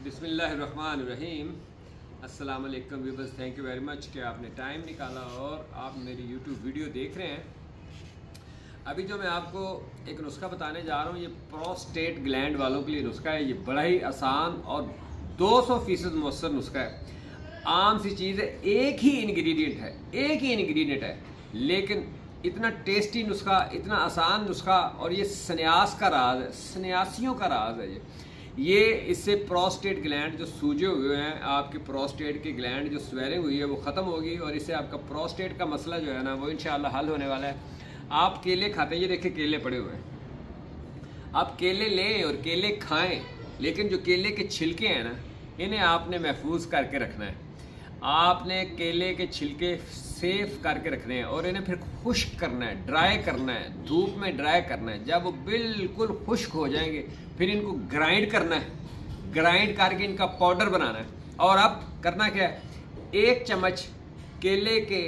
बिस्मिल्लाहिर्रहमानिर्रहीम। अस्सलाम वालेकुम viewers, thank you very much कि आपने टाइम निकाला और आप मेरी यूट्यूब वीडियो देख रहे हैं। अभी जो मैं आपको एक नुस्खा बताने जा रहा हूँ, ये प्रोस्टेट ग्लैंड वालों के लिए नुस्खा है। ये बड़ा ही आसान और 200% मौसर नुस्खा है। आम सी चीज़ है, एक ही इंग्रेडिएंट है, लेकिन इतना टेस्टी नुस्खा, इतना आसान नुस्खा, और ये सन्यास का राज है, सन्यासियों का राज है ये। इससे प्रोस्टेट ग्लैंड जो सूजे हुए हैं, आपके प्रोस्टेट के ग्लैंड जो स्वेलिंग हुई है वो ख़त्म होगी, और इससे आपका प्रोस्टेट का मसला जो है ना वो इंशाल्लाह हल होने वाला है। आप केले खाते हैं, ये देखिए केले पड़े हुए हैं, आप केले लें और केले खाएं, लेकिन जो केले के छिलके हैं ना, इन्हें आपने महफूज करके रखना है। आपने केले के छिलके सेफ करके रखने हैं और इन्हें फिर खुश्क करना है, ड्राई करना है, धूप में ड्राई करना है। जब वो बिल्कुल खुश्क हो जाएंगे फिर इनको ग्राइंड करना है, ग्राइंड करके इनका पाउडर बनाना है। और अब करना क्या है, 1 चम्मच केले के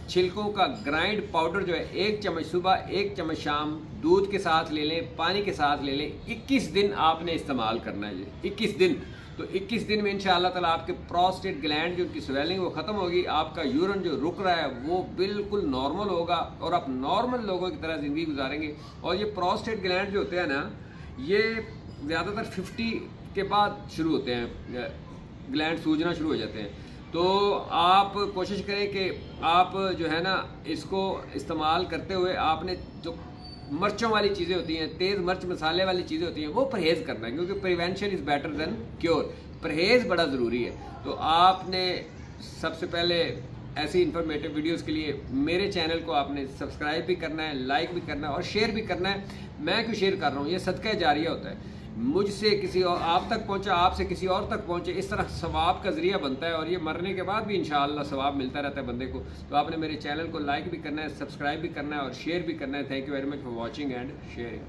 छिलकों का ग्राइंड पाउडर जो है, 1 चम्मच सुबह, 1 चम्मच शाम, दूध के साथ ले लें, पानी के साथ ले लें। 21 दिन आपने इस्तेमाल करना है, ये 21 दिन। तो 21 दिन में इंशाअल्लाह ताला आपके प्रोस्टेट ग्लैंड जो उनकी स्वेलिंग वो ख़त्म होगी, आपका यूरिन जो रुक रहा है वो बिल्कुल नॉर्मल होगा और आप नॉर्मल लोगों की तरह ज़िंदगी गुजारेंगे। और ये प्रोस्टेट ग्लैंड जो होते हैं ना, ये ज़्यादातर 50 के बाद शुरू होते हैं, ग्लैंड सूजना शुरू हो जाते हैं। तो आप कोशिश करें कि आप जो है ना इसको इस्तेमाल करते हुए आपने जो मिर्चों वाली चीज़ें होती हैं, तेज़ मिर्च मसाले वाली चीज़ें होती हैं, वो परहेज़ करना है, क्योंकि prevention is better than cure. परहेज़ बड़ा ज़रूरी है। तो आपने सबसे पहले ऐसी इन्फॉर्मेटिव वीडियोस के लिए मेरे चैनल को आपने सब्सक्राइब भी करना है, लाइक भी करना है और शेयर भी करना है। मैं क्यों शेयर कर रहा हूँ, ये सदका जारिया होता है, मुझसे किसी और आप तक पहुंचा, आपसे किसी और तक पहुंचे, इस तरह सवाब का ज़रिया बनता है। और ये मरने के बाद भी इंशाअल्लाह सवाब मिलता रहता है बंदे को। तो आपने मेरे चैनल को लाइक भी करना है, सब्सक्राइब भी करना है और शेयर भी करना है। Thank you very much for watching and sharing.